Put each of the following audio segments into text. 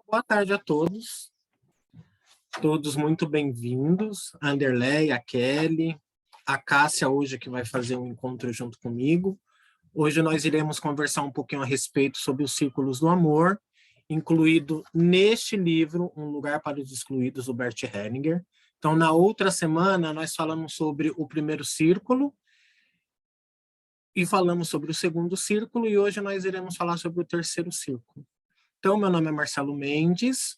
Boa tarde a todos muito bem-vindos. A Anderleia, a Kelly, a Cássia hoje que vai fazer um encontro junto comigo. Hoje nós iremos conversar um pouquinho a respeito sobre os círculos do amor, incluído neste livro, Um Lugar para os Excluídos, do Bert Hellinger. Então, na outra semana, nós falamos sobre o primeiro círculo e falamos sobre o segundo círculo, e hoje nós iremos falar sobre o terceiro círculo. Então, meu nome é Marcelo Mendes,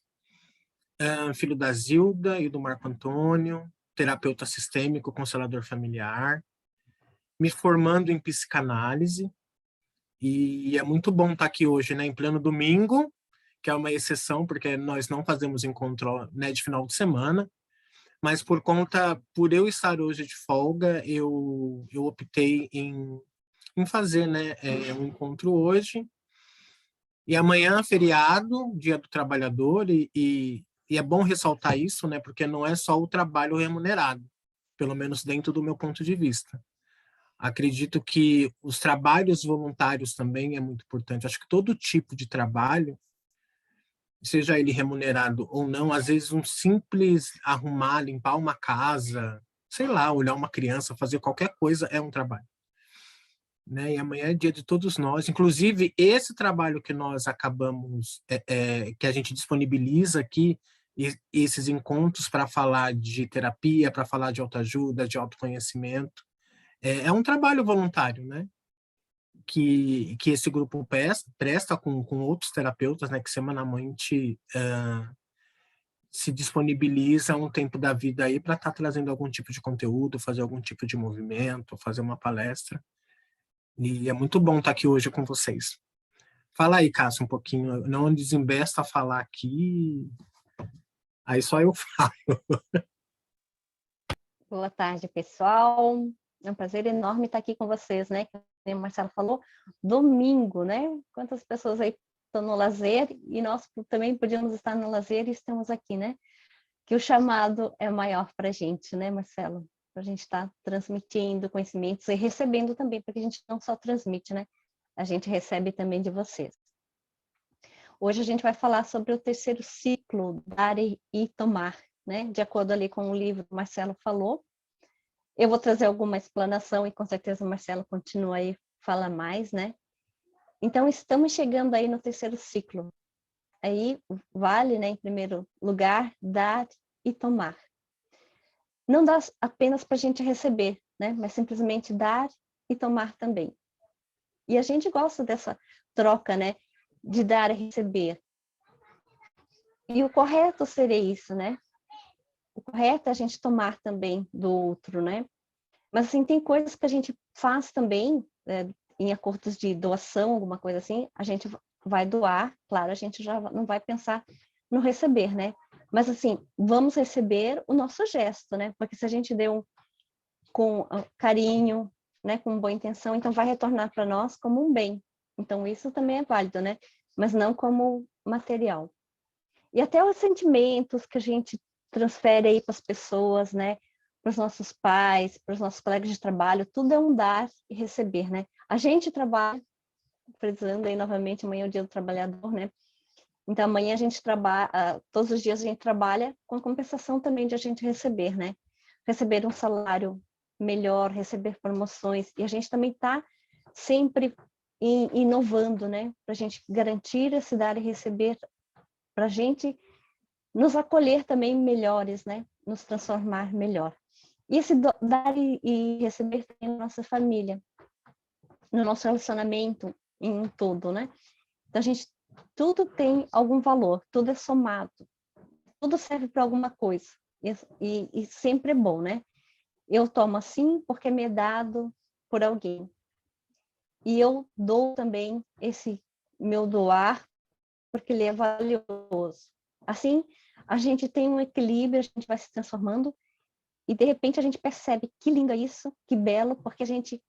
filho da Zilda e do Marco Antônio, terapeuta sistêmico, constelador familiar, me formando em psicanálise, e é muito bom estar aqui hoje, né, em pleno domingo, que é uma exceção, porque nós não fazemos encontro, né, de final de semana, mas por eu estar hoje de folga, eu optei em fazer, né, um encontro hoje. E amanhã, feriado, Dia do Trabalhador, e é bom ressaltar isso, né, porque não é só o trabalho remunerado, pelo menos dentro do meu ponto de vista. Acredito que os trabalhos voluntários também é muito importante. Acho que todo tipo de trabalho, seja ele remunerado ou não, às vezes um simples arrumar, limpar uma casa, sei lá, olhar uma criança, fazer qualquer coisa é um trabalho. Né? E amanhã é dia de todos nós. Inclusive, esse trabalho que nós acabamos, que a gente disponibiliza aqui, esses encontros para falar de terapia, para falar de autoajuda, de autoconhecimento, é um trabalho voluntário, né? Que esse grupo presta com outros terapeutas, né? Que semanalmente se disponibiliza um tempo da vida aí para estar trazendo algum tipo de conteúdo, fazer algum tipo de movimento, fazer uma palestra. E é muito bom estar aqui hoje com vocês. Fala aí, Cássio, um pouquinho. Não desembesta a falar aqui, aí só eu falo. Boa tarde, pessoal. É um prazer enorme estar aqui com vocês, né? Como o Marcelo falou, domingo, né? Quantas pessoas aí estão no lazer e nós também podíamos estar no lazer e estamos aqui, né? Que o chamado é maior para a gente, né, Marcelo? Para a gente estar transmitindo conhecimentos e recebendo também, porque a gente não só transmite, né? A gente recebe também de vocês. Hoje a gente vai falar sobre o terceiro ciclo, dar e tomar, né? De acordo ali com o livro que o Marcelo falou. Eu vou trazer alguma explanação e com certeza o Marcelo continua aí, fala mais, né? Então, estamos chegando aí no terceiro ciclo. Aí vale, né, em primeiro lugar, dar e tomar. Não dá apenas para a gente receber, né? Mas simplesmente dar e tomar também. E a gente gosta dessa troca, né? De dar e receber. E o correto seria isso, né? O correto é a gente tomar também do outro, né? Mas, assim, tem coisas que a gente faz também, em acordos de doação, alguma coisa assim, a gente vai doar, claro, a gente já não vai pensar no receber, né? Mas, assim, vamos receber o nosso gesto, né? Porque se a gente deu com carinho, né, com boa intenção, então vai retornar para nós como um bem. Então, isso também é válido, né? Mas não como material. E até os sentimentos que a gente transfere aí para as pessoas, né? Para os nossos pais, para os nossos colegas de trabalho, tudo é um dar e receber, né? A gente trabalha, frisando aí novamente, amanhã é o dia do trabalhador, né? Então, amanhã a gente trabalha, todos os dias a gente trabalha com a compensação também de a gente receber, né? Receber um salário melhor, receber promoções, e a gente também está sempre inovando, né? Para a gente garantir esse dar e receber, para a gente nos acolher também melhores, né? Nos transformar melhor. E esse dar e receber também na nossa família, no nosso relacionamento em todo, né? Então, a gente, tudo tem algum valor, tudo é somado, tudo serve para alguma coisa, e sempre é bom, né? Eu tomo assim porque me é dado por alguém. E eu dou também esse meu doar porque ele é valioso. Assim, a gente tem um equilíbrio, a gente vai se transformando e, de repente, a gente percebe que lindo é isso, que belo, porque a gente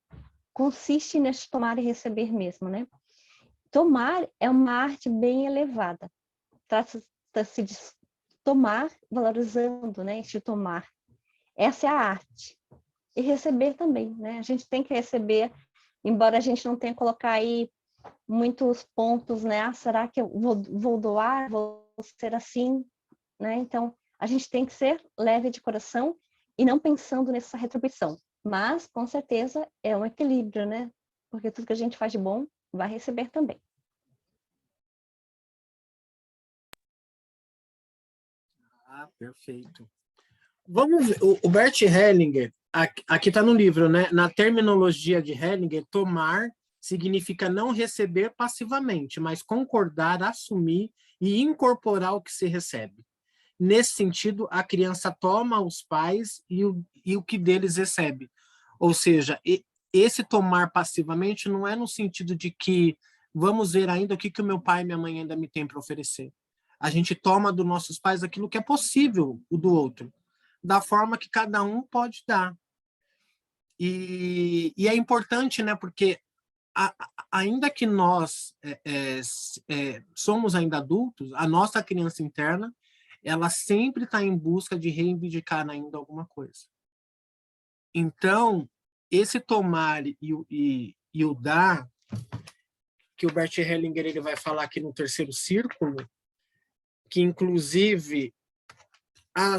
consiste nesse tomar e receber mesmo, né? Tomar é uma arte bem elevada. Trata-se de tomar, valorizando, né? Este tomar. Essa é a arte. E receber também, né? A gente tem que receber, embora a gente não tenha que colocar aí muitos pontos, né? Ah, será que eu vou doar? Vou ser assim? Né? Então, a gente tem que ser leve de coração e não pensando nessa retribuição. Mas, com certeza, é um equilíbrio, né? Porque tudo que a gente faz de bom vai receber também. Ah, perfeito. Vamos ver, o Bert Hellinger, aqui está no livro, né? Na terminologia de Hellinger, tomar significa não receber passivamente, mas concordar, assumir e incorporar o que se recebe. Nesse sentido, a criança toma os pais e o que deles recebe. Ou seja, esse tomar passivamente não é no sentido de que vamos ver ainda o que o meu pai e minha mãe ainda me têm para oferecer. A gente toma dos nossos pais aquilo que é possível o do outro, da forma que cada um pode dar. E é importante, né, porque ainda que nós somos ainda adultos, a nossa criança interna, ela sempre está em busca de reivindicar ainda alguma coisa. Então, esse tomar e o dar, que o Bert Hellinger ele vai falar aqui no terceiro círculo, que inclusive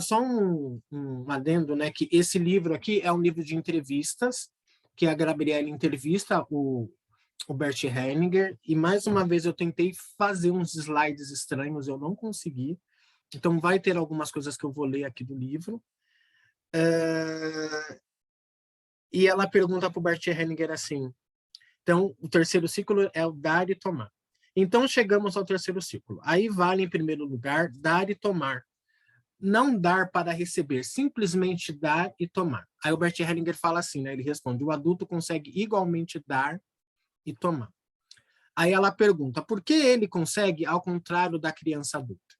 só um adendo, né? Que esse livro aqui é um livro de entrevistas, que a Gabriela entrevista o Bert Hellinger, e mais uma vez eu tentei fazer uns slides estranhos, eu não consegui. Então vai ter algumas coisas que eu vou ler aqui do livro. E ela pergunta para o Bert Hellinger assim, então o terceiro ciclo é o dar e tomar. Então chegamos ao terceiro ciclo. Aí vale, em primeiro lugar, dar e tomar. Não dar para receber, simplesmente dar e tomar. Aí o Bert Hellinger fala assim, né? Ele responde, o adulto consegue igualmente dar e tomar. Aí ela pergunta, por que ele consegue ao contrário da criança adulta?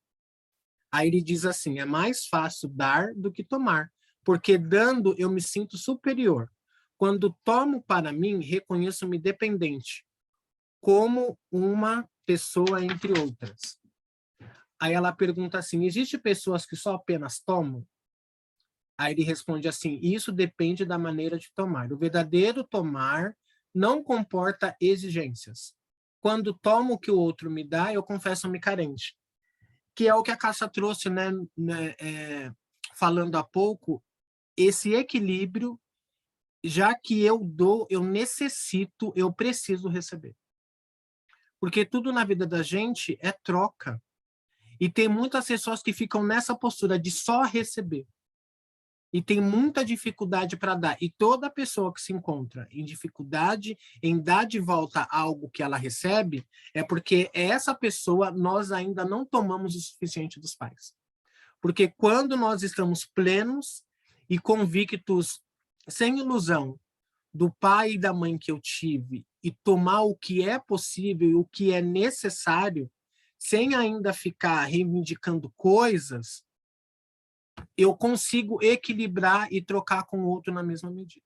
Aí ele diz assim, é mais fácil dar do que tomar, porque dando eu me sinto superior. Quando tomo para mim, reconheço-me dependente, como uma pessoa entre outras. Aí ela pergunta assim, existem pessoas que só apenas tomam? Aí ele responde assim, isso depende da maneira de tomar. O verdadeiro tomar não comporta exigências. Quando tomo o que o outro me dá, eu confesso-me carente. Que é o que a Cássia trouxe, né, falando há pouco, esse equilíbrio, já que eu dou, eu necessito, eu preciso receber. Porque tudo na vida da gente é troca. E tem muitas pessoas que ficam nessa postura de só receber. E tem muita dificuldade para dar. E toda pessoa que se encontra em dificuldade em dar de volta algo que ela recebe, é porque essa pessoa nós ainda não tomamos o suficiente dos pais. Porque quando nós estamos plenos e convictos, sem ilusão, do pai e da mãe que eu tive, e tomar o que é possível e o que é necessário, sem ainda ficar reivindicando coisas, eu consigo equilibrar e trocar com o outro na mesma medida.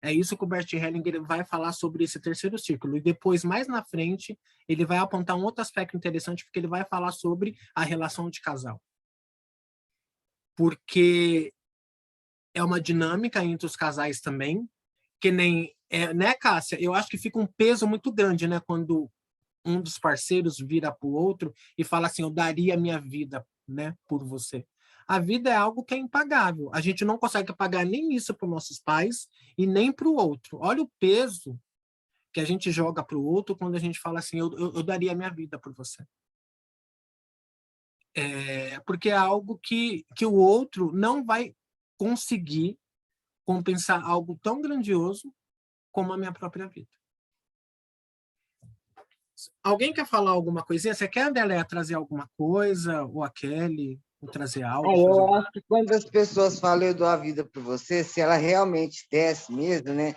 É isso que o Bert Hellinger vai falar sobre esse terceiro círculo. E depois, mais na frente, ele vai apontar um outro aspecto interessante, porque ele vai falar sobre a relação de casal. Porque é uma dinâmica entre os casais também, que nem, né, Cássia? Eu acho que fica um peso muito grande, né, quando um dos parceiros vira para o outro e fala assim, eu daria minha vida, né, por você. A vida é algo que é impagável. A gente não consegue pagar nem isso para os nossos pais e nem para o outro. Olha o peso que a gente joga para o outro quando a gente fala assim, eu daria minha vida por você. Porque é algo que o outro não vai conseguir compensar algo tão grandioso como a minha própria vida. Alguém quer falar alguma coisinha? Você quer, Adélia, trazer alguma coisa? Ou a Kelly? Ou trazer algo? Eu acho que quando as pessoas falam eu dou a vida por você, se ela realmente desse mesmo, né?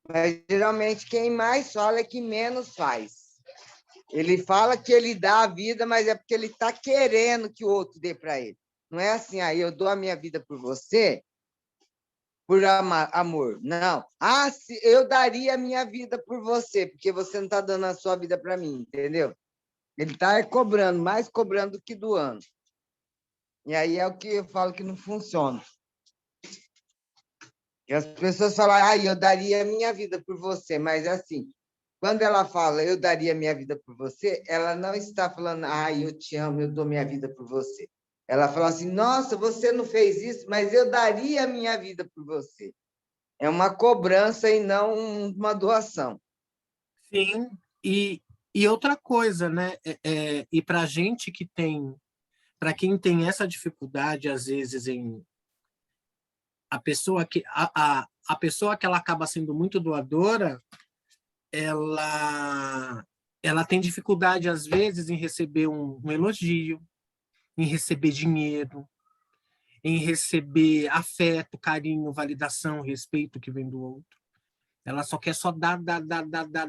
Mas geralmente quem mais fala é que menos faz. Ele fala que ele dá a vida, mas é porque ele está querendo que o outro dê para ele. Não é assim, aí eu dou a minha vida por você, por amor. Não. Eu daria a minha vida por você, porque você não está dando a sua vida para mim, entendeu? Ele está cobrando, mais cobrando do que doando. E aí é o que eu falo que não funciona. E as pessoas falam, eu daria a minha vida por você, mas assim, Quando ela fala, eu daria minha vida por você, ela não está falando, eu te amo, eu dou minha vida por você. Ela fala assim, nossa, você não fez isso, mas eu daria a minha vida por você. É uma cobrança e não uma doação. Sim, e outra coisa, né? E para gente que tem, para quem tem essa dificuldade, às vezes, em a pessoa que ela acaba sendo muito doadora, ela ela tem dificuldade, às vezes, em receber um elogio, em receber dinheiro, em receber afeto, carinho, validação, respeito que vem do outro. Ela só quer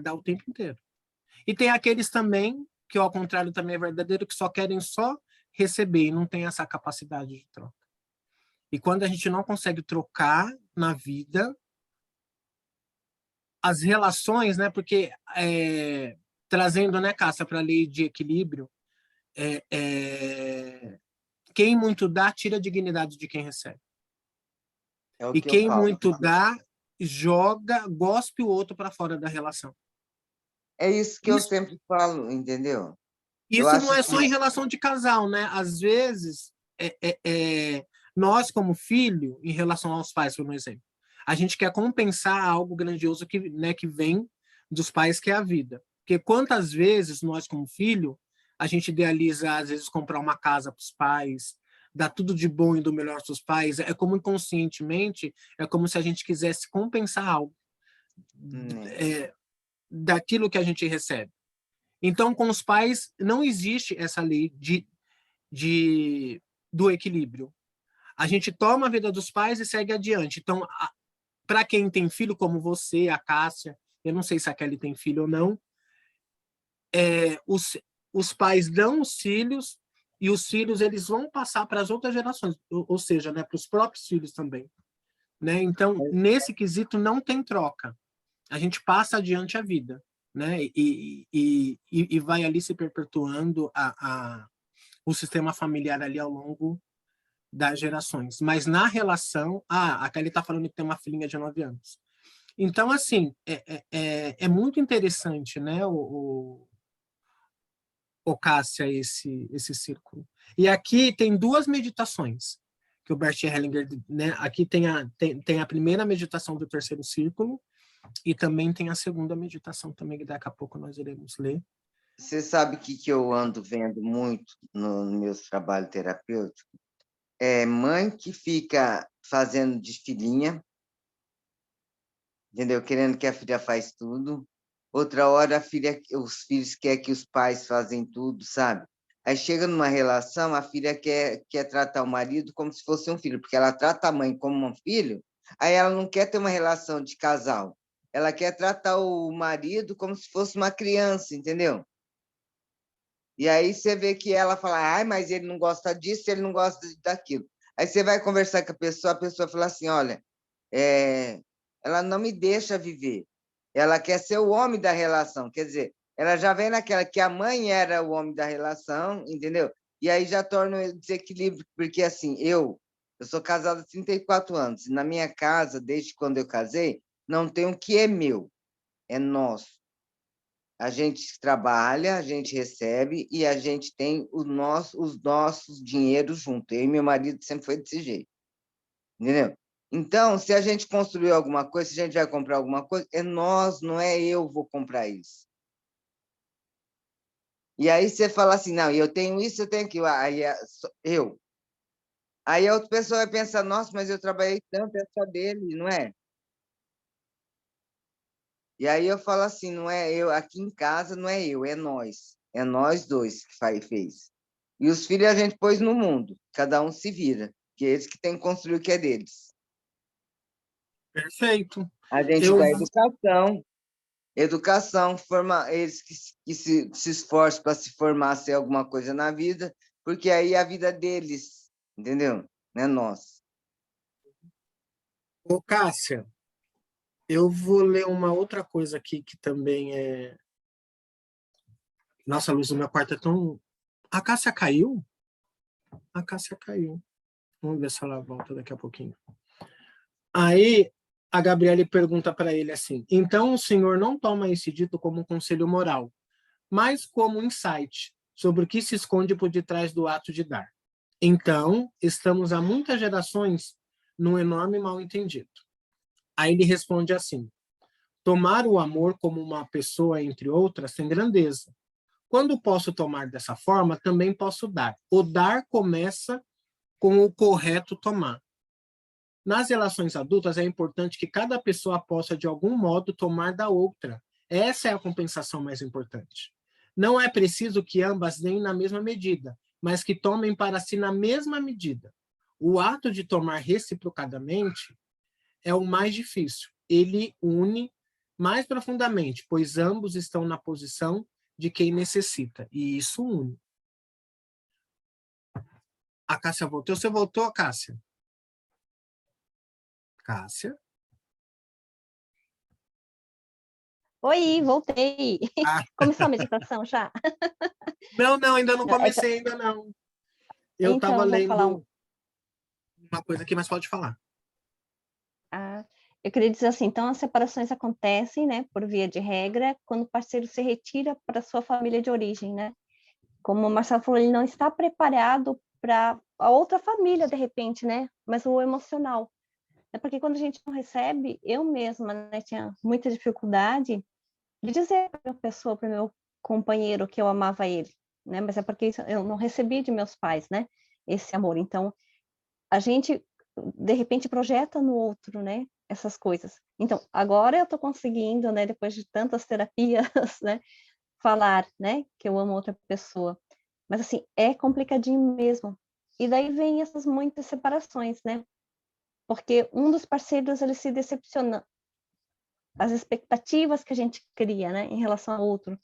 dar o tempo inteiro. E tem aqueles também, que ao contrário também é verdadeiro, que só querem só receber e não tem essa capacidade de troca. E quando a gente não consegue trocar na vida, as relações, né? Porque trazendo, né, Cássia, para a lei de equilíbrio, quem muito dá, tira a dignidade de quem recebe. É o E que eu quem falo. muito dá, gospe o outro para fora da relação. É isso que eu Isso, sempre falo, entendeu? Eu isso não acho é que só em relação de casal, né? Às vezes, nós, como filho, em relação aos pais, por exemplo, a gente quer compensar algo grandioso que, né, que vem dos pais, que é a vida. Porque quantas vezes nós, como filho, a gente idealiza, às vezes, comprar uma casa para os pais, dar tudo de bom e do melhor para os pais, é como inconscientemente, é como se a gente quisesse compensar algo né, daquilo que a gente recebe. Então, com os pais, não existe essa lei do equilíbrio. A gente toma a vida dos pais e segue adiante. Então, para quem tem filho, como você, a Cássia, eu não sei se a Kelly tem filho ou não, os pais dão os filhos e os filhos eles vão passar para as outras gerações, ou seja, né, para os próprios filhos também. Né? Então, nesse quesito, não tem troca. A gente passa adiante a vida. Né? E vai ali se perpetuando o sistema familiar ali ao longo das gerações. Mas na relação, a Kelly está falando que tem uma filhinha de 9 anos. Então, assim, é muito interessante, né, o Cássia, esse círculo. E aqui tem duas meditações que o Bert Hellinger, né, aqui tem a primeira meditação do terceiro círculo e também tem a segunda meditação também, que daqui a pouco nós iremos ler. você sabe o que eu ando vendo muito no meu trabalho terapêutico? É mãe que fica fazendo de filhinha, entendeu? Querendo que a filha faz tudo. Outra hora os filhos querem que os pais fazem tudo, sabe? Aí chega numa relação, a filha quer tratar o marido como se fosse um filho, porque ela trata a mãe como um filho, aí ela não quer ter uma relação de casal. Ela quer tratar o marido como se fosse uma criança, entendeu? E aí você vê que ela fala, ai, mas ele não gosta disso, ele não gosta daquilo. Aí você vai conversar com a pessoa fala assim, olha, ela não me deixa viver. Ela quer ser o homem da relação, quer dizer, ela já vem naquela que a mãe era o homem da relação, entendeu? E aí já torna o desequilíbrio, porque assim, eu sou casada há 34 anos, e na minha casa, desde quando eu casei, não tem o que é meu, é nosso. A gente trabalha, a gente recebe e a gente tem os nossos dinheiros juntos. Eu e meu marido sempre foi desse jeito, entendeu? Então, se a gente construir alguma coisa, se a gente vai comprar alguma coisa, é nós, não é eu vou comprar isso. E aí você fala assim, não, eu tenho isso, eu tenho aquilo. Aí eu. Aí a outra pessoa vai pensar, nossa, mas eu trabalhei tanto, é só dele, não é? E aí eu falo assim, não é eu, aqui em casa não é eu, é nós. É nós dois que fez. E os filhos a gente pôs no mundo, cada um se vira, que é eles que têm que construir o que é deles. Perfeito. A gente Eu, dá educação, formar eles que se esforçam para se formar, ser alguma coisa na vida, porque aí é a vida deles, entendeu? Não é nossa. Ô, Cássia, eu vou ler uma outra coisa aqui que também é. Nossa, a luz do meu quarto é tão. A Cássia caiu? A Cássia caiu. Vamos ver se ela volta daqui a pouquinho. Aí, A Gabriele pergunta para ele assim, então o senhor não toma esse dito como um conselho moral, mas como um insight sobre o que se esconde por detrás do ato de dar. Então, estamos há muitas gerações num enorme mal-entendido. Aí ele responde assim, tomar o amor como uma pessoa, entre outras, tem grandeza. Quando posso tomar dessa forma, também posso dar. O dar começa com o correto tomar. Nas relações adultas, é importante que cada pessoa possa, de algum modo, tomar da outra. Essa é a compensação mais importante. Não é preciso que ambas deem na mesma medida, mas que tomem para si na mesma medida. O ato de tomar reciprocadamente é o mais difícil. Ele une mais profundamente, pois ambos estão na posição de quem necessita, e isso une. A Cássia voltou? Você voltou, Cássia? Cássia? Oi, voltei. Ah. Começou a meditação já? Não, ainda não Não, comecei, ainda não. Eu estava então, vou falar lendo uma coisa aqui, mas pode falar. eu queria dizer assim, então as separações acontecem, né, por via de regra, quando o parceiro se retira para sua família de origem, né? Como o Marcelo falou, ele não está preparado para a outra família, de repente, né? Mas o emocional. É porque quando a gente não recebe, eu mesma, né, tinha muita dificuldade de dizer para a pessoa, para o meu companheiro, que eu amava ele, né? Mas é porque eu não recebi de meus pais, né? Esse amor. Então, a gente, de repente, projeta no outro, né? Essas coisas. Então, agora eu estou conseguindo, né? Depois de tantas terapias, né? Falar, né? Que eu amo outra pessoa. Mas, assim, é complicadinho mesmo. E daí vem essas muitas separações, né? Porque um dos parceiros, ele se decepciona. As expectativas que a gente cria, né? Em relação ao outro.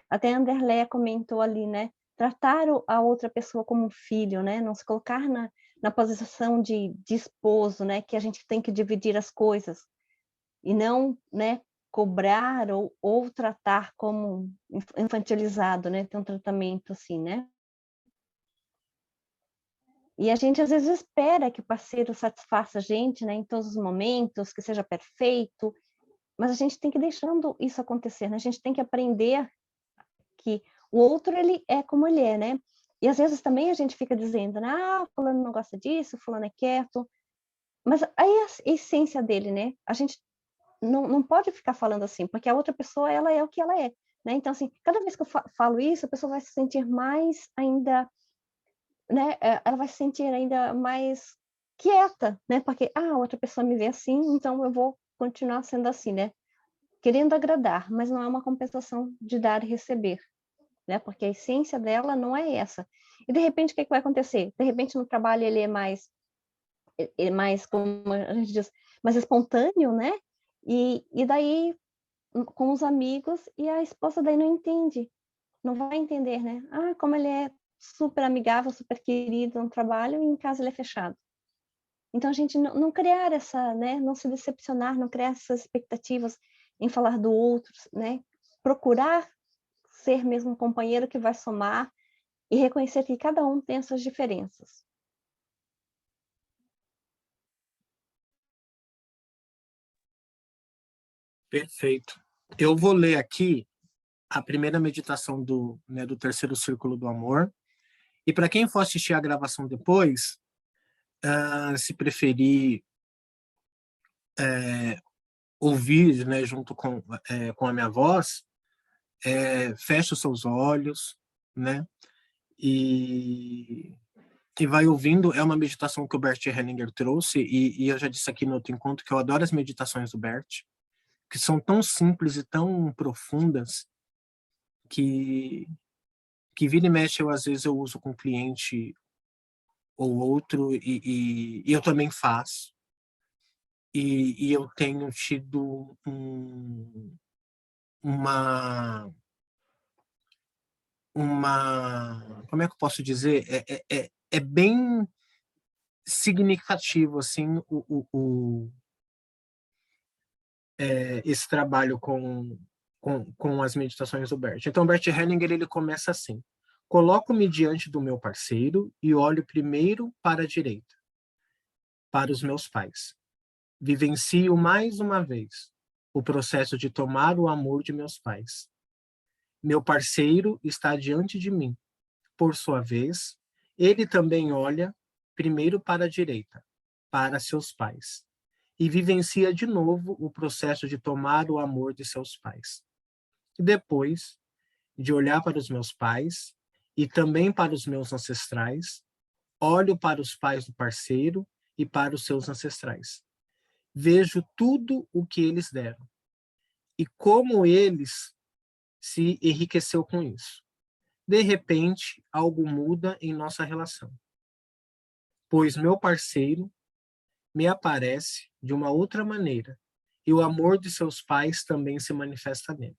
Até a Anderleia comentou ali, né? Tratar a outra pessoa como um filho, né? Não se colocar na posição de esposo, né? Que a gente tem que dividir as coisas e não, né? Cobrar ou tratar como infantilizado, né? Ter um tratamento assim, né? E a gente às vezes espera que o parceiro satisfaça a gente, né? Em todos os momentos, que seja perfeito, mas a gente tem que ir deixando isso acontecer, né? A gente tem que aprender que o outro, ele é como ele é, né? E às vezes também a gente fica dizendo, né? Ah, fulano não gosta disso, fulano é quieto. Mas aí é a essência dele, né? A gente não pode ficar falando assim, porque a outra pessoa, ela é o que ela é, né? Então, assim, cada vez que eu falo isso, a pessoa vai se sentir mais ainda, né? Ela vai se sentir ainda mais quieta, né? Porque, a outra pessoa me vê assim, então eu vou continuar sendo assim, né? Querendo agradar, mas não é uma compensação de dar e receber, né? Porque a essência dela não é essa. E de repente o que vai acontecer? De repente no trabalho ele é mais como a gente diz, mais espontâneo, né? E daí com os amigos e a esposa daí não entende, não vai entender, né? Ah, como ele é super amigável, super querido no trabalho e em casa ele é fechado. Então a gente não criar essa, né? Não se decepcionar, não criar essas expectativas em falar do outro, né? Procurar ser mesmo um companheiro que vai somar e reconhecer que cada um tem as suas diferenças. Perfeito. Eu vou ler aqui a primeira meditação do terceiro círculo do amor. E para quem for assistir a gravação depois, se preferir ouvir, né, junto com a minha voz, feche os seus olhos, né, e vai ouvindo. É uma meditação que o Bert Hellinger trouxe, e eu já disse aqui no outro encontro que eu adoro as meditações do Bert, que são tão simples e tão profundas que vira e mexe, às vezes eu uso com cliente ou outro, e eu também faço. E eu tenho tido uma, como é que eu posso dizer? É bem significativo, assim, esse trabalho com as meditações do Bert. Então, o Bert Hellinger, ele começa assim: coloco-me diante do meu parceiro e olho primeiro para a direita, para os meus pais. Vivencio mais uma vez o processo de tomar o amor de meus pais. Meu parceiro está diante de mim. Por sua vez, ele também olha primeiro para a direita, para seus pais, e vivencia de novo o processo de tomar o amor de seus pais. E depois de olhar para os meus pais e também para os meus ancestrais, olho para os pais do parceiro e para os seus ancestrais. Vejo tudo o que eles deram e como eles se enriqueceu com isso. De repente, algo muda em nossa relação, pois meu parceiro me aparece de uma outra maneira e o amor de seus pais também se manifesta nele.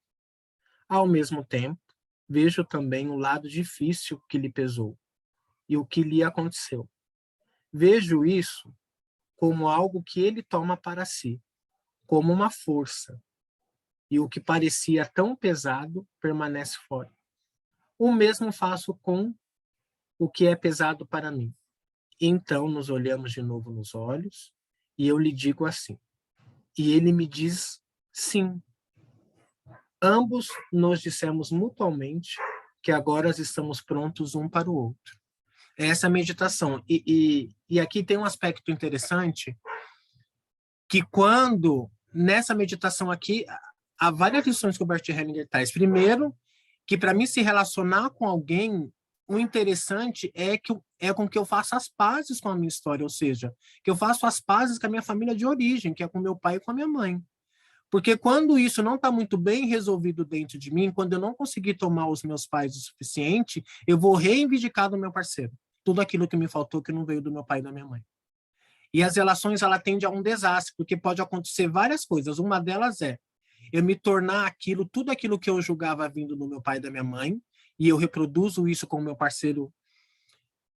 Ao mesmo tempo, vejo também o lado difícil que lhe pesou e o que lhe aconteceu. Vejo isso como algo que ele toma para si, como uma força, e o que parecia tão pesado permanece fora. O mesmo faço com o que é pesado para mim. Então nos olhamos de novo nos olhos e eu lhe digo assim. E ele me diz sim. Ambos nos dissemos mutuamente que agora estamos prontos um para o outro. Essa é a meditação. E aqui tem um aspecto interessante, que quando, nessa meditação aqui, há várias lições que o Bert Hellinger traz. Primeiro, que para mim se relacionar com alguém, o interessante é com que eu faça as pazes com a minha história, ou seja, que eu faço as pazes com a minha família de origem, que é com meu pai e com a minha mãe. Porque quando isso não está muito bem resolvido dentro de mim, quando eu não conseguir tomar os meus pais o suficiente, eu vou reivindicar do meu parceiro tudo aquilo que me faltou, que não veio do meu pai e da minha mãe. E as relações, ela tende a um desastre, porque pode acontecer várias coisas. Uma delas é eu me tornar aquilo, tudo aquilo que eu julgava vindo do meu pai e da minha mãe, e eu reproduzo isso com o meu parceiro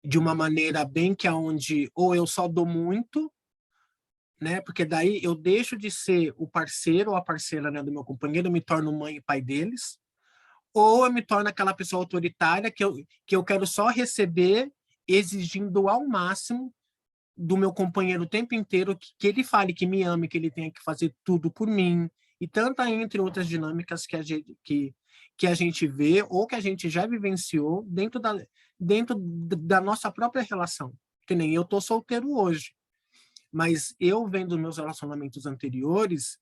de uma maneira bem que aonde ou eu só dou muito, né? Porque daí eu deixo de ser o parceiro ou a parceira, né, do meu companheiro, eu me torno mãe e pai deles, ou eu me torno aquela pessoa autoritária que eu quero só receber, exigindo ao máximo do meu companheiro o tempo inteiro que ele fale que me ame, que ele tenha que fazer tudo por mim, e tanta entre outras dinâmicas que a gente vê ou que a gente já vivenciou dentro da nossa própria relação. Que nem eu tô solteiro hoje, mas eu vendo meus relacionamentos anteriores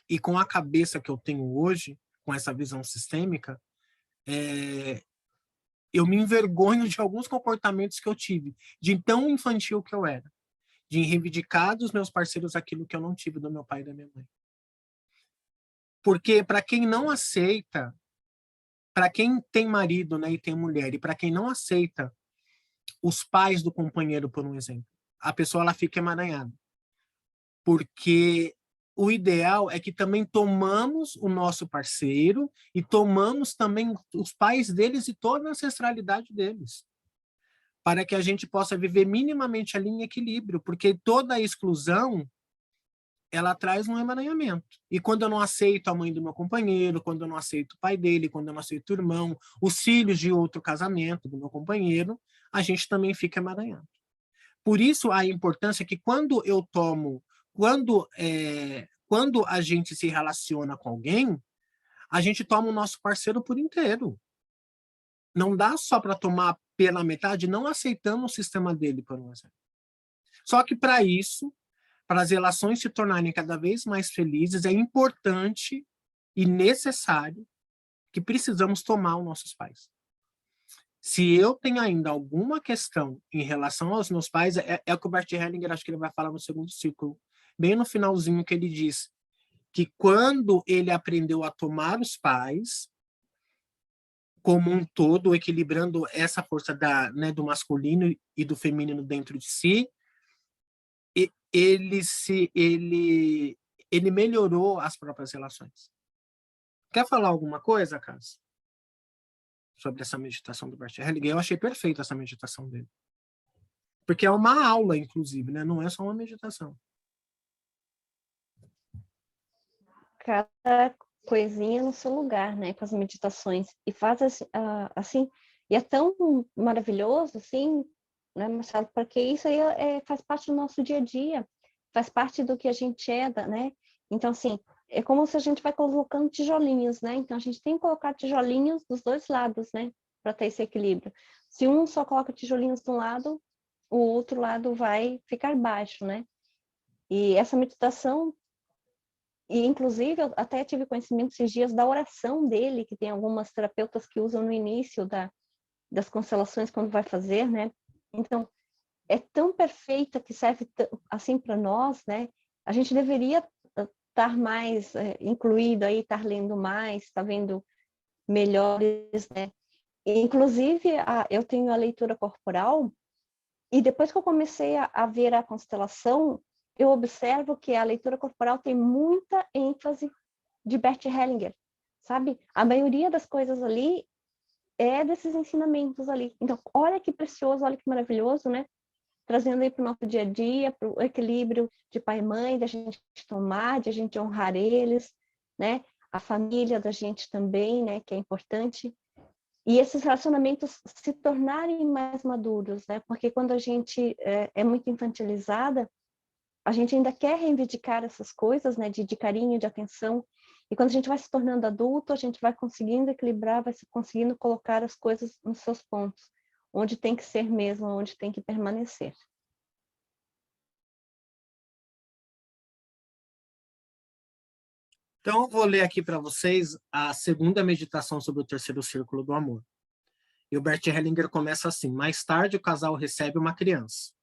e com a cabeça que eu tenho hoje, com essa visão sistêmica, eu me envergonho de alguns comportamentos que eu tive, de tão infantil que eu era, de reivindicar dos meus parceiros aquilo que eu não tive do meu pai e da minha mãe. Porque para quem não aceita, para quem tem marido, né, e tem mulher, e para quem não aceita os pais do companheiro, por um exemplo, a pessoa ela fica emaranhada. Porque o ideal é que também tomamos o nosso parceiro e tomamos também os pais deles e toda a ancestralidade deles, para que a gente possa viver minimamente ali em equilíbrio, porque toda a exclusão ela traz um emaranhamento. E quando eu não aceito a mãe do meu companheiro, quando eu não aceito o pai dele, quando eu não aceito o irmão, os filhos de outro casamento do meu companheiro, a gente também fica emaranhado. Por isso a importância que quando a gente se relaciona com alguém, a gente toma o nosso parceiro por inteiro. Não dá só para tomar pela metade, não aceitando o sistema dele, por exemplo. Só que para isso, para as relações se tornarem cada vez mais felizes, é importante e necessário que precisamos tomar os nossos pais. Se eu tenho ainda alguma questão em relação aos meus pais, é o que o Bert Hellinger, acho que ele vai falar no segundo ciclo, bem no finalzinho, que ele diz que quando ele aprendeu a tomar os pais como um todo, equilibrando essa força do masculino e do feminino dentro de si, ele melhorou as próprias relações. Quer falar alguma coisa, Cássio? Sobre essa meditação do Bert Hellinger? Eu achei perfeita essa meditação dele. Porque é uma aula, inclusive, né? Não é só uma meditação. Cada coisinha no seu lugar, né? Com as meditações. E faz assim, e é tão maravilhoso, assim, né, Marcelo? Porque isso aí faz parte do nosso dia a dia. faz parte do que a gente é, né? Então, assim, é como se a gente vai colocando tijolinhos, né? Então, a gente tem que colocar tijolinhos dos dois lados, né? Para ter esse equilíbrio. Se um só coloca tijolinhos de um lado, o outro lado vai ficar baixo, né? E essa meditação, e inclusive eu até tive conhecimento esses dias da oração dele, que tem algumas terapeutas que usam no início das constelações quando vai fazer, né? Então, é tão perfeita que serve assim para nós, né? A gente deveria estar mais incluído aí, estar lendo mais, estar vendo melhores, né? Inclusive, eu tenho a leitura corporal, e depois que eu comecei a ver a constelação, eu observo que a leitura corporal tem muita ênfase de Bert Hellinger, sabe? A maioria das coisas ali é desses ensinamentos ali. Então, olha que precioso, olha que maravilhoso, né? Trazendo aí para o nosso dia a dia, para o equilíbrio de pai e mãe, da gente tomar, de a gente honrar eles, né? A família da gente também, né? Que é importante. E esses relacionamentos se tornarem mais maduros, né? Porque quando a gente é muito infantilizada, a gente ainda quer reivindicar essas coisas, né? De carinho, de atenção. E quando a gente vai se tornando adulto, a gente vai conseguindo equilibrar, vai conseguindo colocar as coisas nos seus pontos, onde tem que ser mesmo, onde tem que permanecer. Então, eu vou ler aqui para vocês a segunda meditação sobre o terceiro círculo do amor. E o Bert Hellinger começa assim: mais tarde o casal recebe uma criança.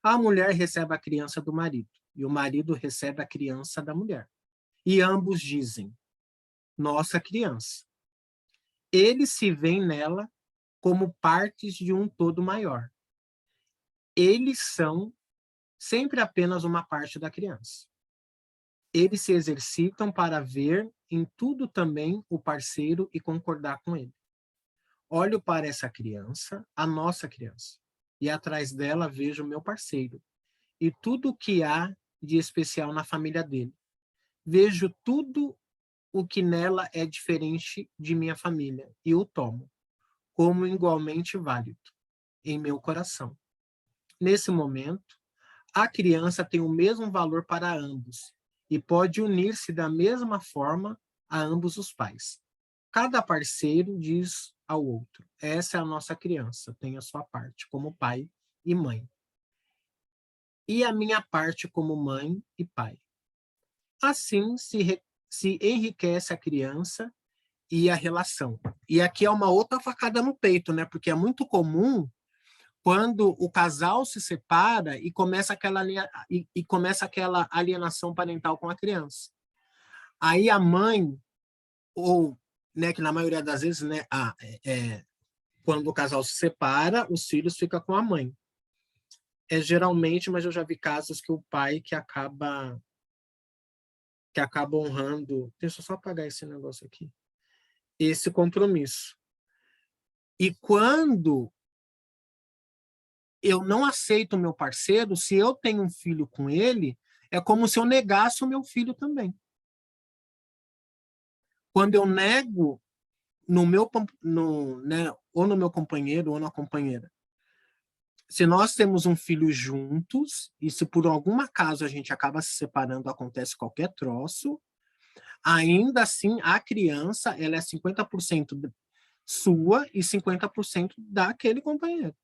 A mulher recebe a criança do marido, e o marido recebe a criança da mulher. E ambos dizem, nossa criança. Eles se veem nela como partes de um todo maior. Eles são sempre apenas uma parte da criança. Eles se exercitam para ver em tudo também o parceiro e concordar com ele. Olho para essa criança, a nossa criança, e atrás dela vejo o meu parceiro, e tudo o que há de especial na família dele. Vejo tudo o que nela é diferente de minha família, e o tomo, como igualmente válido, em meu coração. Nesse momento, a criança tem o mesmo valor para ambos, e pode unir-se da mesma forma a ambos os pais. Cada parceiro diz ao outro, essa é a nossa criança, tem a sua parte, como pai e mãe. E a minha parte como mãe e pai. Assim se enriquece a criança e a relação. E aqui é uma outra facada no peito, né? Porque é muito comum quando o casal se separa e começa aquela alienação parental com a criança. Aí a mãe, ou, né, que na maioria das vezes, né, quando o casal se separa, os filhos ficam com a mãe. É geralmente, mas eu já vi casos que o pai que acaba honrando, deixa eu só apagar esse negócio aqui, esse compromisso. E quando eu não aceito o meu parceiro, se eu tenho um filho com ele, é como se eu negasse o meu filho também. Quando eu nego né, ou no meu companheiro ou na companheira, se nós temos um filho juntos, e se por algum acaso a gente acaba se separando, acontece qualquer troço, ainda assim a criança ela é 50% sua e 50% daquele companheiro.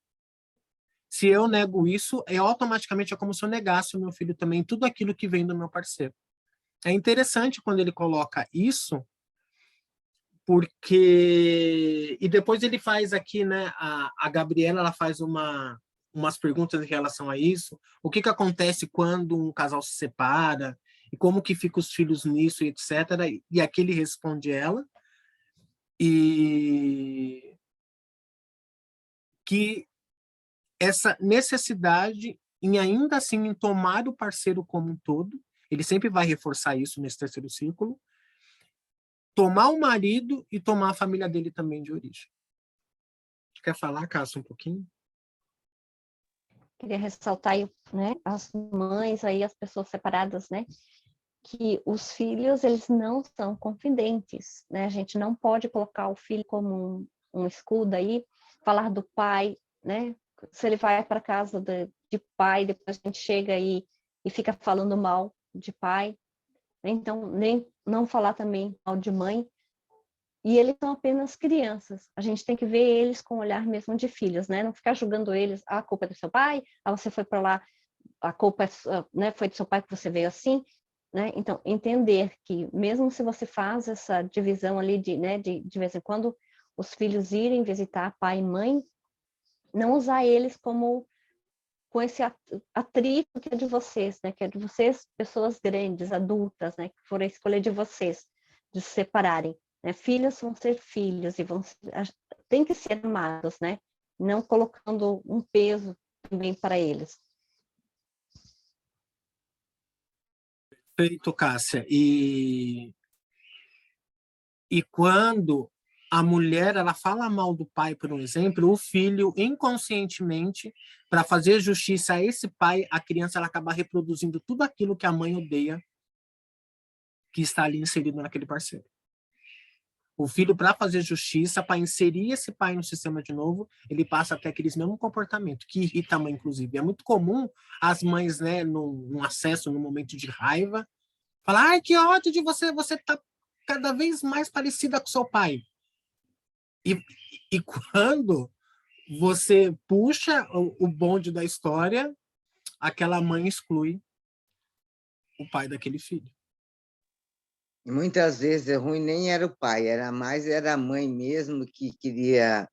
Se eu nego isso, automaticamente é como se eu negasse o meu filho também, tudo aquilo que vem do meu parceiro. É interessante quando ele coloca isso, porque... E depois ele faz aqui, né, a Gabriela, ela faz umas perguntas em relação a isso. O que acontece quando um casal se separa, e como que ficam os filhos nisso, e etc. E aqui ele responde ela, e que essa necessidade em ainda assim em tomar o parceiro como um todo, ele sempre vai reforçar isso nesse terceiro círculo, tomar o marido e tomar a família dele também de origem. Quer falar, Cássio, um pouquinho? Queria ressaltar aí, né, as mães aí, as pessoas separadas, né, que os filhos, eles não são confidentes, né, a gente não pode colocar o filho como um escudo aí, falar do pai, né, se ele vai para casa de pai, depois a gente chega aí e fica falando mal de pai, né? Então, nem não falar também mal de mãe, e eles são apenas crianças. A gente tem que ver eles com o olhar mesmo de filhos, né? Não ficar julgando eles, a culpa é do seu pai, você foi para lá, a culpa é, né, foi do seu pai que você veio assim, né? Então, entender que mesmo se você faz essa divisão ali né, de vez em quando os filhos irem visitar pai e mãe, não usar eles como com esse atrito que é de vocês, né? Que é de vocês, pessoas grandes, adultas, né? Que foram a escolha de vocês, de se separarem. Né? Filhos vão ser filhos e tem que ser amados, né? Não colocando um peso também para eles. Perfeito, Cássia. E quando a mulher ela fala mal do pai, por um exemplo, o filho inconscientemente, para fazer justiça a esse pai, a criança ela acaba reproduzindo tudo aquilo que a mãe odeia, que está ali inserido naquele parceiro. O filho, para fazer justiça, para inserir esse pai no sistema de novo, ele passa até aqueles mesmos comportamentos, que irrita a mãe, inclusive. É muito comum as mães, né, num acesso, num momento de raiva, falar, ai, que ódio de você, você tá cada vez mais parecida com seu pai. E quando você puxa o bonde da história, aquela mãe exclui o pai daquele filho. E muitas vezes o ruim nem era o pai, era a mãe mesmo que queria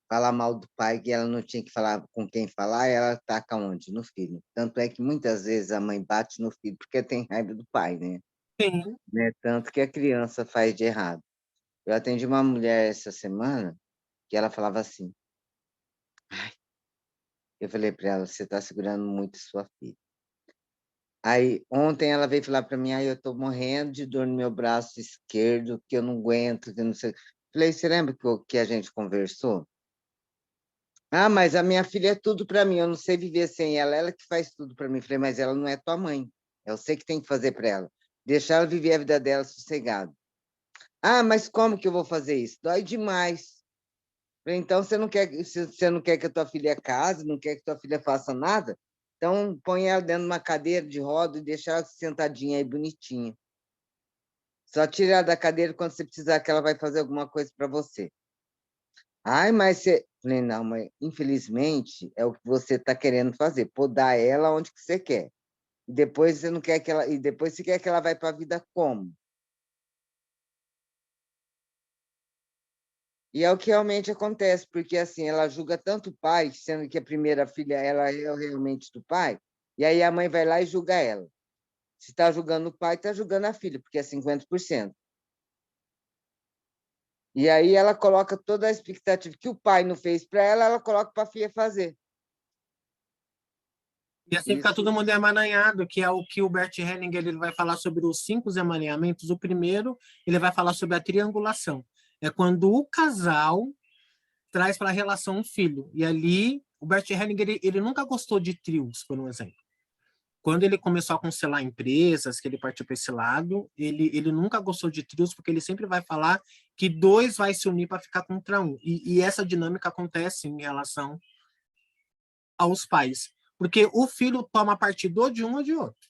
falar mal do pai, que ela não tinha que falar com quem falar, e ela ataca onde? No filho. Tanto é que muitas vezes a mãe bate no filho porque tem raiva do pai, né? Sim. Né? Tanto que a criança faz de errado. Eu atendi uma mulher essa semana que ela falava assim, eu falei para ela, você está segurando muito sua filha. Aí, ontem ela veio falar para mim, eu estou morrendo de dor no meu braço esquerdo, que eu não aguento, que não sei. Falei, você lembra que a gente conversou? Ah, mas a minha filha é tudo para mim, eu não sei viver sem ela, ela que faz tudo para mim. Falei, mas ela não é tua mãe, é você que tem que fazer para ela. Deixar ela viver a vida dela sossegada. Ah, mas como que eu vou fazer isso? Dói demais. Falei, então você não quer que a tua filha case, não quer que tua filha faça nada? Então põe ela dentro de uma cadeira de roda e deixa ela sentadinha aí bonitinha. Só tira ela da cadeira quando você precisar que ela vai fazer alguma coisa para você. Ai, mas você... Falei, não, mas infelizmente é o que você está querendo fazer, podar ela onde que você quer. E depois você não quer que ela... E depois você quer que ela vai para a vida como? E é o que realmente acontece, porque assim, ela julga tanto o pai, sendo que a primeira filha ela é realmente do pai, e aí a mãe vai lá e julga ela. Se está julgando o pai, está julgando a filha, porque é 50%. E aí ela coloca toda a expectativa que o pai não fez para ela, ela coloca para a filha fazer. E assim fica todo mundo emaranhado, que é o que o Bert Hellinger ele vai falar sobre os 5 emaranhamentos. O primeiro, ele vai falar sobre a triangulação. É quando o casal traz para a relação um filho. E ali, o Bert Hellinger ele nunca gostou de trios, por um exemplo. Quando ele começou a cancelar empresas, que ele partiu para esse lado, ele nunca gostou de trios, porque ele sempre vai falar que dois vai se unir para ficar contra um. E essa dinâmica acontece em relação aos pais. Porque o filho toma partido de um ou de outro.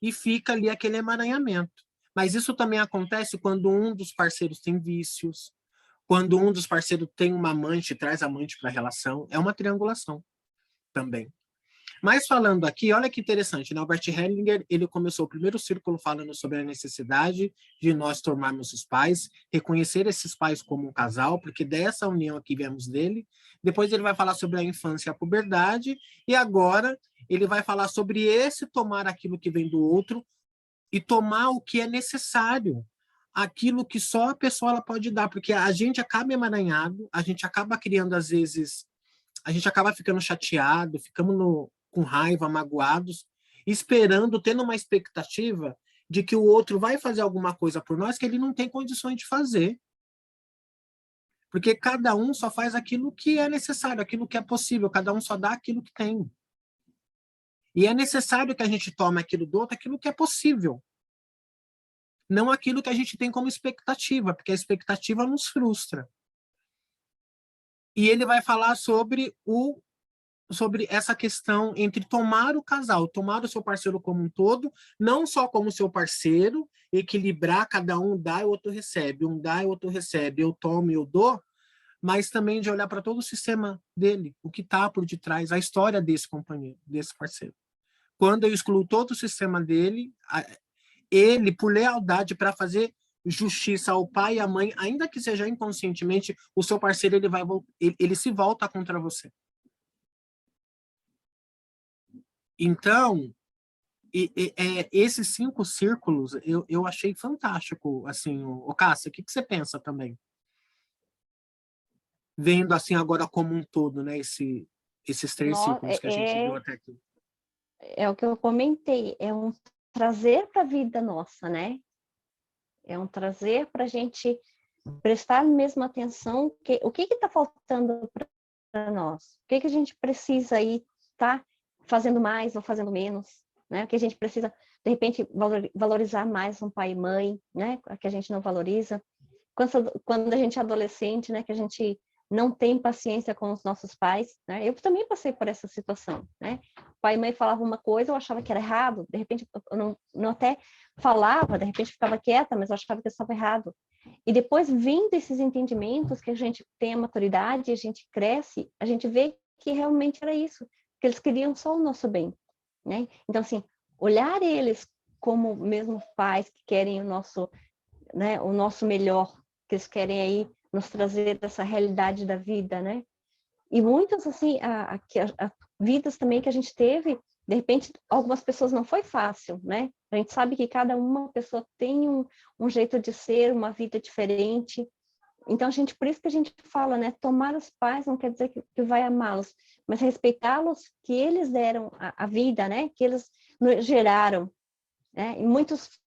E fica ali aquele emaranhamento. Mas isso também acontece quando um dos parceiros tem vícios, quando um dos parceiros tem uma amante, traz amante para a relação. É uma triangulação também. Mas falando aqui, olha que interessante, né? O Bert Hellinger, ele começou o primeiro círculo falando sobre a necessidade de nós tornarmos os pais, reconhecer esses pais como um casal, porque dessa união aqui viemos dele. Depois ele vai falar sobre a infância e a puberdade, e agora ele vai falar sobre esse tomar aquilo que vem do outro e tomar o que é necessário, aquilo que só a pessoa ela pode dar, porque a gente acaba emaranhado, a gente acaba criando às vezes, a gente acaba ficando chateado, ficamos com raiva, magoados, esperando, tendo uma expectativa de que o outro vai fazer alguma coisa por nós que ele não tem condições de fazer. Porque cada um só faz aquilo que é necessário, aquilo que é possível, cada um só dá aquilo que tem. E é necessário que a gente tome aquilo do outro, aquilo que é possível. Não aquilo que a gente tem como expectativa, porque a expectativa nos frustra. E ele vai falar sobre o sobre essa questão entre tomar o casal, tomar o seu parceiro como um todo, não só como seu parceiro, equilibrar, cada um dá e o outro recebe, um dá e o outro recebe, eu tomo e eu dou, mas também de olhar para todo o sistema dele, o que está por detrás, a história desse companheiro, desse parceiro. Quando eu excluo todo o sistema dele, ele, por lealdade, para fazer justiça ao pai e à mãe, ainda que seja inconscientemente, o seu parceiro ele se volta contra você. Então, esses 5 círculos eu achei fantástico. Assim, o Cássia, o que você pensa também? Vendo assim agora como um todo, né? Esses 3 círculos que a gente viu até aqui. É o que eu comentei, é um trazer para a vida nossa, né? É um trazer para a gente prestar mesmo atenção o que está faltando para nós, o que a gente precisa aí estar fazendo mais ou fazendo menos, né? O que a gente precisa, de repente, valorizar mais um pai e mãe, né? Que a gente não valoriza. Quando a gente é adolescente, né? Que a gente não tem paciência com os nossos pais, né? Eu também passei por essa situação, né? Pai e mãe falavam uma coisa, eu achava que era errado, de repente eu não até falava, de repente ficava quieta, mas eu achava que eu estava errado. E depois, vindo esses entendimentos, que a gente tem a maturidade, a gente cresce, a gente vê que realmente era isso, que eles queriam só o nosso bem, né? Então, assim, olhar eles como mesmo pais que querem né, o nosso melhor, que eles querem aí nos trazer essa realidade da vida, né? E muitas, assim, vidas também que a gente teve, de repente, algumas pessoas não foi fácil, né? A gente sabe que cada uma pessoa tem um jeito de ser, uma vida diferente. Então, por isso que a gente fala, né? Tomar os pais não quer dizer que vai amá-los, mas respeitá-los, que eles deram a vida, né? Que eles geraram, né? E muitos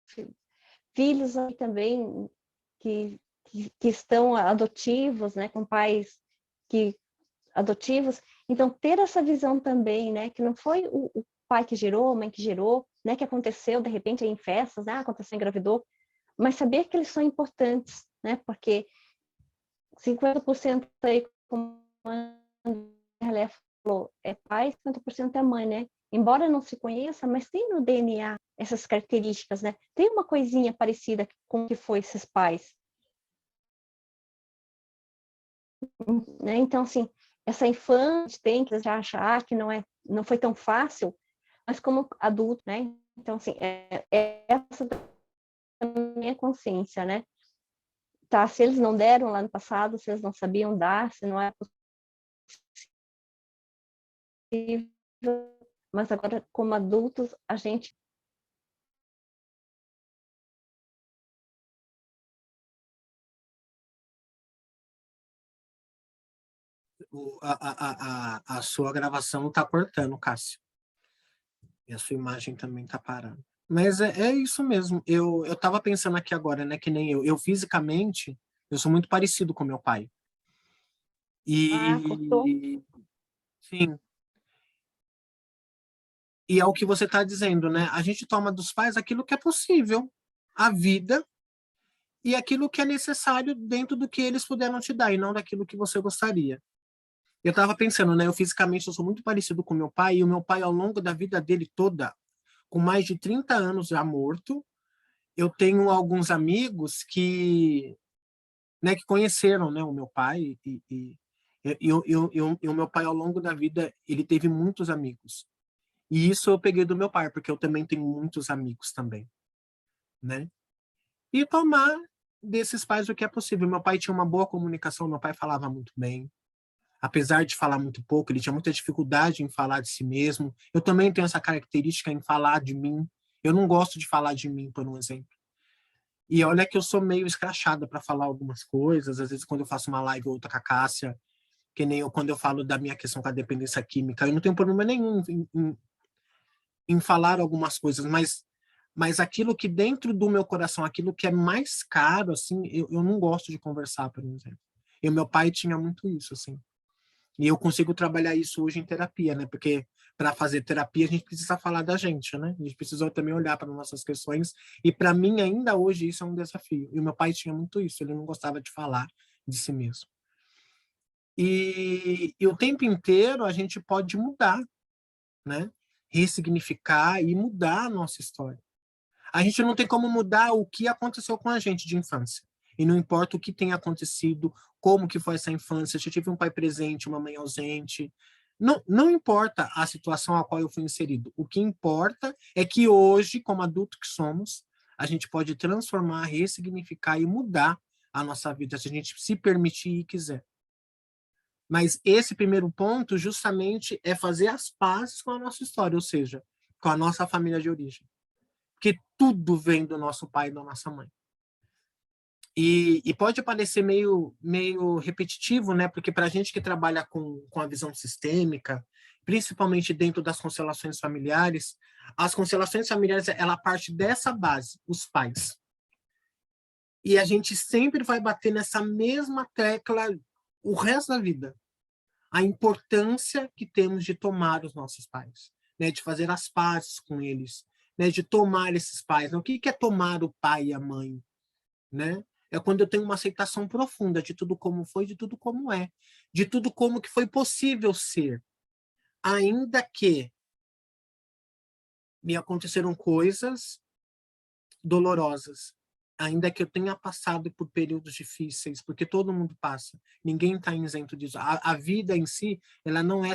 filhos aí também que estão adotivos, né? Com pais adotivos. Então, ter essa visão também, né? Que não foi o pai que gerou, a mãe que gerou, né? Que aconteceu, de repente, em festas, né? Aconteceu, engravidou. Mas saber que eles são importantes, né? Porque 50% aí, como a André falou, é pai, 50% é mãe, né? Embora não se conheça, mas tem no DNA essas características, né? Tem uma coisinha parecida com o que foi esses pais. Né? Então, assim, essa infância tem que já achar que não foi tão fácil, mas como adulto, né? Então, assim, essa da minha consciência, né? Tá, se eles não deram lá no passado, se eles não sabiam dar, se não é possível, mas agora, como adultos, a gente A sua gravação está cortando, Cássio. E a sua imagem também está parando. Mas é isso mesmo. Eu estava pensando aqui agora, né? Que nem eu. Eu fisicamente, eu sou muito parecido com meu pai. cortou. Sim. E é o que você está dizendo, né? A gente toma dos pais aquilo que é possível, a vida e aquilo que é necessário dentro do que eles puderam te dar, e não daquilo que você gostaria. Eu estava pensando, né? Eu fisicamente eu sou muito parecido com meu pai, e o meu pai, ao longo da vida dele toda, com mais de 30 anos já morto, eu tenho alguns amigos né, que conheceram, né, o meu pai, e o meu pai, ao longo da vida, ele teve muitos amigos. E isso eu peguei do meu pai, porque eu também tenho muitos amigos também, né? E tomar desses pais o que é possível. Meu pai tinha uma boa comunicação, meu pai falava muito bem, apesar de falar muito pouco, ele tinha muita dificuldade em falar de si mesmo. Eu também tenho essa característica em falar de mim. Eu não gosto de falar de mim, por um exemplo. E olha que eu sou meio escrachada para falar algumas coisas, às vezes quando eu faço uma live ou outra com a Cássia, que nem eu quando eu falo da minha questão com a dependência química, eu não tenho problema nenhum em falar algumas coisas, mas aquilo que dentro do meu coração, aquilo que é mais caro, assim, eu não gosto de conversar, por exemplo. E o meu pai tinha muito isso, assim. E eu consigo trabalhar isso hoje em terapia, né? Porque para fazer terapia a gente precisa falar da gente, né? A gente precisa também olhar para nossas questões. E para mim ainda hoje isso é um desafio. E o meu pai tinha muito isso. Ele não gostava de falar de si mesmo. E o tempo inteiro a gente pode mudar, né? Ressignificar e mudar a nossa história. A gente não tem como mudar o que aconteceu com a gente de infância. E não importa o que tenha acontecido, como que foi essa infância, se eu tive um pai presente, uma mãe ausente. Não importa a situação a qual eu fui inserido. O que importa é que hoje, como adulto que somos, a gente pode transformar, ressignificar e mudar a nossa vida, se a gente se permitir e quiser. Mas esse primeiro ponto, justamente, é fazer as pazes com a nossa história, ou seja, com a nossa família de origem. Porque tudo vem do nosso pai e da nossa mãe. E pode parecer meio repetitivo, né? Porque para a gente que trabalha com a visão sistêmica, principalmente dentro das constelações familiares, as constelações familiares, ela parte dessa base, os pais. E a gente sempre vai bater nessa mesma tecla o resto da vida. A importância que temos de tomar os nossos pais, né? De fazer as pazes com eles, né? De tomar esses pais. O que é tomar o pai e a mãe? Né? É quando eu tenho uma aceitação profunda de tudo como foi, de tudo como é, de tudo como que foi possível ser, ainda que me aconteceram coisas dolorosas, ainda que eu tenha passado por períodos difíceis, porque todo mundo passa, ninguém está isento disso. A vida em si, ela não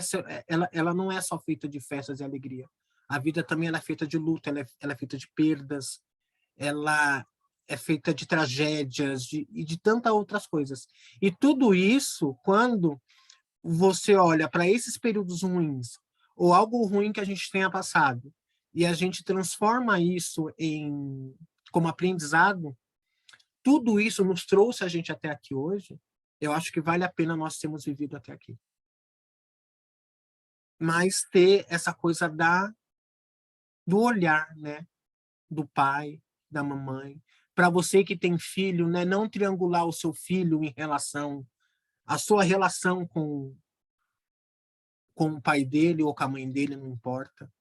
é só feita de festas e alegria. A vida também ela é feita de luta, ela é feita de perdas, ela é feita de tragédias e de tantas outras coisas. E tudo isso, quando você olha para esses períodos ruins, ou algo ruim que a gente tenha passado, e a gente transforma isso como aprendizado, tudo isso nos trouxe a gente até aqui hoje, eu acho que vale a pena nós termos vivido até aqui. Mas ter essa coisa do olhar, né? Do pai, da mamãe. Para você que tem filho, né? Não triangular o seu filho em relação a sua relação com o pai dele ou com a mãe dele, não importa.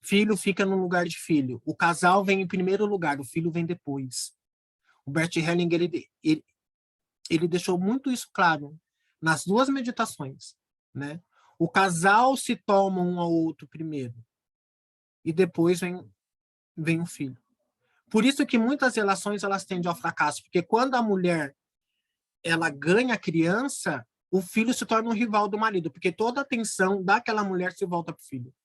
Filho fica no lugar de filho. O casal vem em primeiro lugar, o filho vem depois. O Bert Hellinger, ele deixou muito isso claro nas duas meditações, né? O casal se toma um ao outro primeiro e depois vem o filho. Por isso que muitas relações elas tendem ao fracasso, porque quando a mulher ela ganha a criança, o filho se torna um rival do marido, porque toda a atenção daquela mulher se volta para o filho.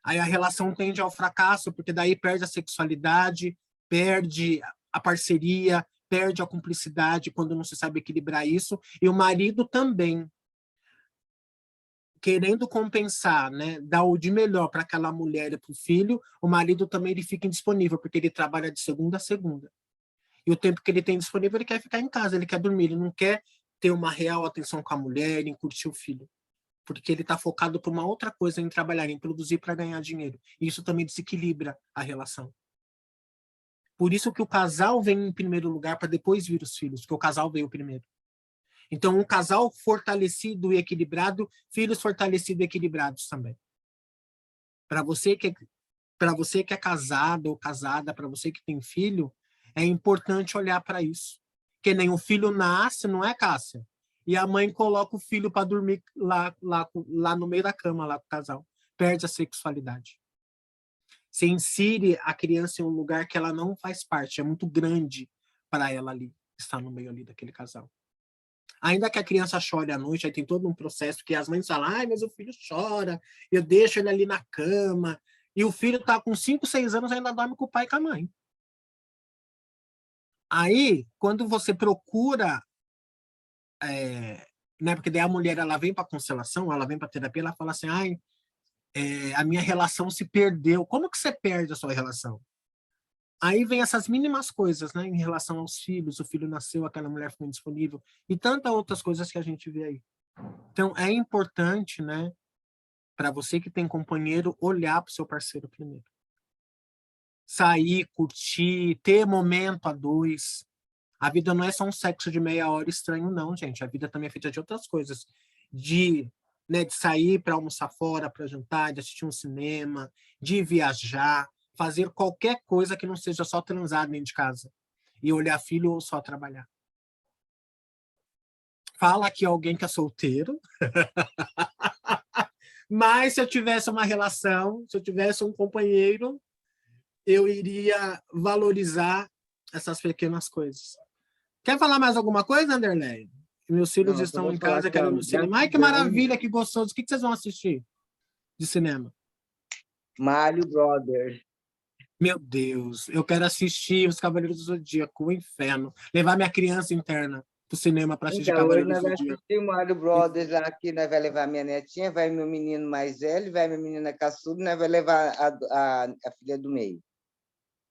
Aí a relação tende ao fracasso, porque daí perde a sexualidade, perde a parceria, perde a cumplicidade quando não se sabe equilibrar isso, e o marido também, querendo compensar, né, dar o de melhor para aquela mulher e para o filho, o marido também ele fica indisponível, porque ele trabalha de segunda a segunda. E o tempo que ele tem disponível, ele quer ficar em casa, ele quer dormir, ele não quer ter uma real atenção com a mulher, em curtir o filho. Porque ele está focado para uma outra coisa, em trabalhar, em produzir para ganhar dinheiro. E isso também desequilibra a relação. Por isso que o casal vem em primeiro lugar para depois vir os filhos, porque o casal veio primeiro. Então, um casal fortalecido e equilibrado, filhos fortalecidos e equilibrados também. Para você que é casado ou casada, para você que tem filho, é importante olhar para isso. Que nem o filho nasce, não é, Cássia? E a mãe coloca o filho para dormir lá no meio da cama, lá com o casal. Perde a sexualidade. Você insere a criança em um lugar que ela não faz parte, é muito grande para ela ali, estar no meio ali daquele casal. Ainda que a criança chore à noite, aí tem todo um processo que as mães falam, ai, mas o filho chora, eu deixo ele ali na cama, e o filho está com 5, 6 anos ainda dorme com o pai e com a mãe. Aí, quando você procura, né, porque daí a mulher ela vem para a constelação, ela vem para a terapia, ela fala assim, ai, a minha relação se perdeu. Como que você perde a sua relação? Aí vem essas mínimas coisas, né, em relação aos filhos, o filho nasceu, aquela mulher ficou indisponível, e tantas outras coisas que a gente vê aí. Então, é importante, né, para você que tem companheiro, olhar para o seu parceiro primeiro. Sair, curtir, ter momento a dois. A vida não é só um sexo de meia hora estranho, não, gente. A vida também é feita de outras coisas. Né, de sair para almoçar fora, para jantar, de assistir um cinema, de viajar, fazer qualquer coisa que não seja só transar dentro de casa e olhar filho ou só trabalhar. Fala aqui alguém que é solteiro. Mas se eu tivesse uma relação, se eu tivesse um companheiro, eu iria valorizar essas pequenas coisas. Quer falar mais alguma coisa, Anderlei? Meus filhos Não, eu só estão vou em falar casa que, ó, querendo ir no cinema. Ai, que gratidão, maravilha, que gostoso. O que vocês vão assistir de cinema? Mario Brothers. Meu Deus, eu quero assistir Os Cavaleiros do Zodíaco, o inferno. Levar minha criança interna pro cinema para assistir Então, hoje Cavaleiros nós do vamos Zodíaco. assistir o Mario Brothers lá, aqui nós vamos levar minha netinha, vai meu menino mais velho, vai minha menina caçula, nós vamos levar a filha do meio.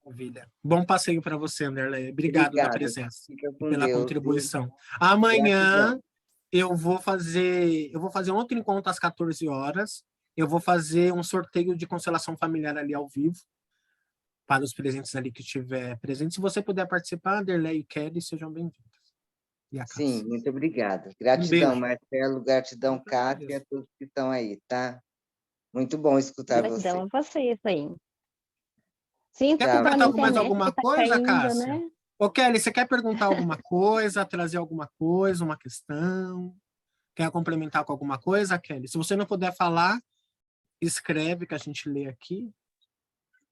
Maravilha. Bom passeio para você, Anderlei. Obrigado da Obrigada. presença Fica e com pela Deus, viu? contribuição. Amanhã Gratidão. eu vou fazer outro encontro às 14 horas. Eu vou fazer um sorteio de constelação familiar ali ao vivo para os presentes ali que estiver presente. Se você puder participar, Anderlei e Kelly, sejam bem-vindos. E a Sim, Cássia. muito obrigada. Um Gratidão, beijo. Marcelo, gratidão, Cássia, e a todos que estão aí, tá? Muito bom escutar você. Gratidão a vocês aí. Sinto Quer que dá na completar com mais internet que alguma está coisa, caindo, Cássia? né? Ô, Kelly, você quer perguntar alguma coisa, trazer alguma coisa, uma questão? Quer complementar com alguma coisa, Kelly? Se você não puder falar, escreve que a gente lê aqui.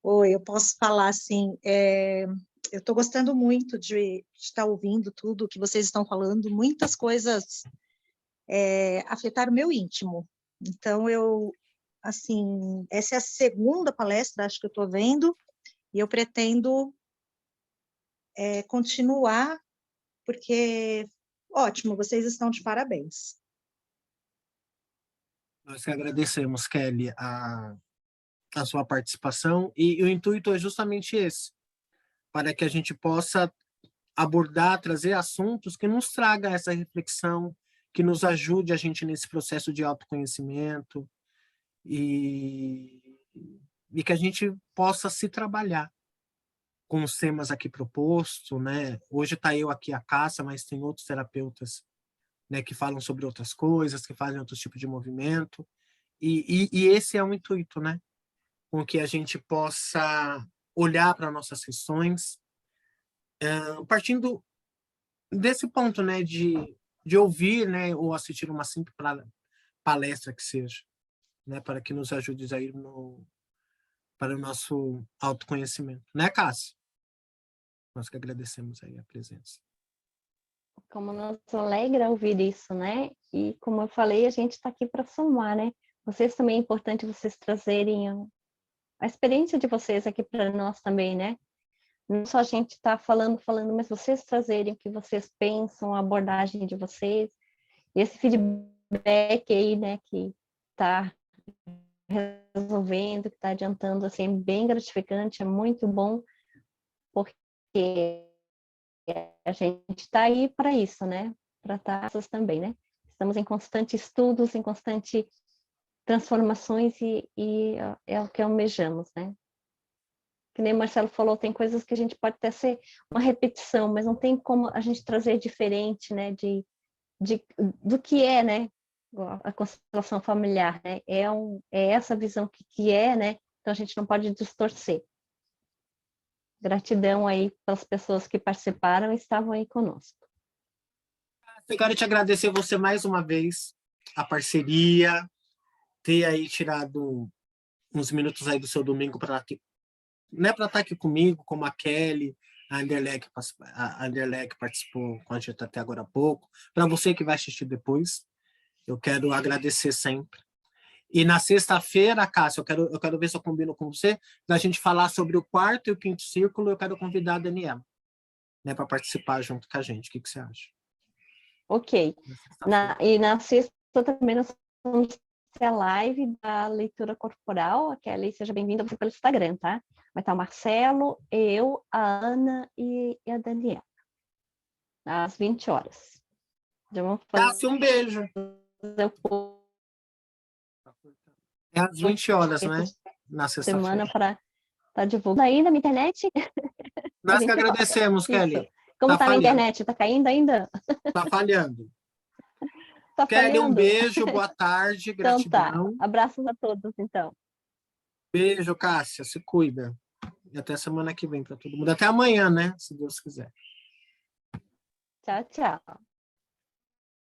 Oi, eu posso falar assim, eu estou gostando muito de estar ouvindo tudo que vocês estão falando, muitas coisas afetaram o meu íntimo. Então, assim, essa é a segunda palestra, acho que eu estou vendo, e eu pretendo continuar, porque, ótimo, vocês estão de parabéns. Nós que agradecemos, Kelly, a sua participação, e o intuito é justamente esse, para que a gente possa abordar, trazer assuntos que nos traga essa reflexão, que nos ajude a gente nesse processo de autoconhecimento e que a gente possa se trabalhar com os temas aqui propostos, né? Hoje está eu aqui a Cássia, mas tem outros terapeutas, né, que falam sobre outras coisas, que fazem outros tipos de movimento, e esse é o intuito, né? Com que a gente possa olhar para nossas sessões, partindo desse ponto, né, de ouvir, né, ou assistir uma simples palestra que seja, né, para que nos ajude a ir para o nosso autoconhecimento, né, Cássia? Nós que agradecemos aí a presença. Como nos alegra ouvir isso, né? E como eu falei, a gente está aqui para somar, né? Vocês também é importante vocês trazerem a experiência de vocês aqui para nós também, né? Não só a gente está falando, mas vocês trazerem o que vocês pensam, a abordagem de vocês, e esse feedback aí, né, que está resolvendo, que está adiantando, assim, é bem gratificante, é muito bom, porque a gente está aí para isso, né? Para estar também, né? Estamos em constante estudos, em constante transformações e é o que almejamos, né? Que nem o Marcelo falou, tem coisas que a gente pode até ser uma repetição, mas não tem como a gente trazer diferente, né? Do que é, né? A constelação familiar, né? É essa visão que é, né? Então a gente não pode distorcer. Gratidão aí pelas pessoas que participaram e estavam aí conosco. Eu quero te agradecer você mais uma vez, a parceria, ter aí tirado uns minutos aí do seu domingo para estar aqui comigo, como a Kelly, a Anderlei que participou com a gente até agora há pouco. Para você que vai assistir depois, eu quero agradecer sempre. E na sexta-feira, Cássia, eu quero ver se eu combino com você, da gente falar sobre o quarto e o quinto círculo, eu quero convidar a Daniela, né, para participar junto com a gente. O que você acha? Ok. E na sexta também nós vamos ter a live da leitura corporal, a Kelly, seja bem-vinda pelo Instagram, tá? Vai estar o Marcelo, eu, a Ana e a Daniela. Às 20 horas. Já vamos fazer... Cássia, um beijo. É às 20 horas, né? Na sexta-feira. Semana para estar divulgando aí na minha internet. Nós que agradecemos, Kelly. Isso. Como está na internet? Está caindo ainda? Está falhando. Tá Kelly, falhando. um beijo, boa tarde, Então gratidão. tá. Abraços a todos, então. Beijo, Cássia, se cuida. E até semana que vem para todo mundo. Até amanhã, né? Se Deus quiser. Tchau, tchau.